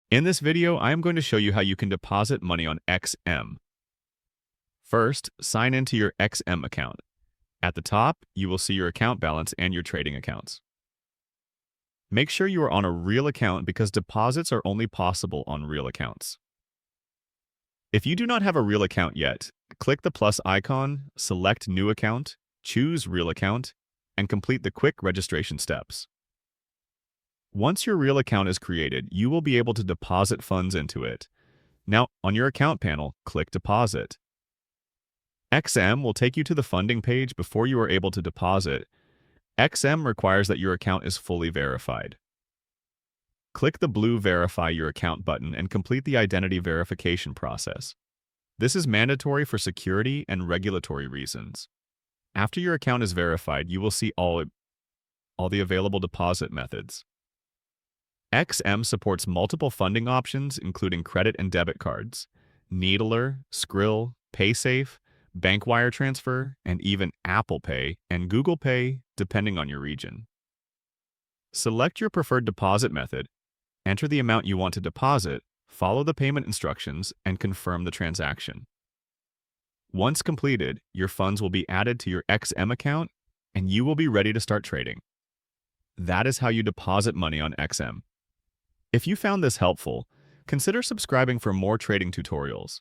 In this video, I am going to show you how you can deposit money on XM. First, sign into your XM account. At the top, you will see your account balance and your trading accounts. Make sure you are on a real account because deposits are only possible on real accounts. If you do not have a real account yet, click the plus icon, select New Account, choose Real Account, and complete the quick registration steps. Once your real account is created, you will be able to deposit funds into it. Now, on your account panel, click Deposit. XM will take you to the funding page before you are able to deposit. XM requires that your account is fully verified. Click the blue Verify Your Account button and complete the identity verification process. This is mandatory for security and regulatory reasons. After your account is verified, you will see all the available deposit methods. XM supports multiple funding options, including credit and debit cards, Neteller, Skrill, PaySafe, bank wire transfer, and even Apple Pay and Google Pay, depending on your region. Select your preferred deposit method, enter the amount you want to deposit, follow the payment instructions, and confirm the transaction. Once completed, your funds will be added to your XM account, and you will be ready to start trading. That is how you deposit money on XM. If you found this helpful, consider subscribing for more trading tutorials.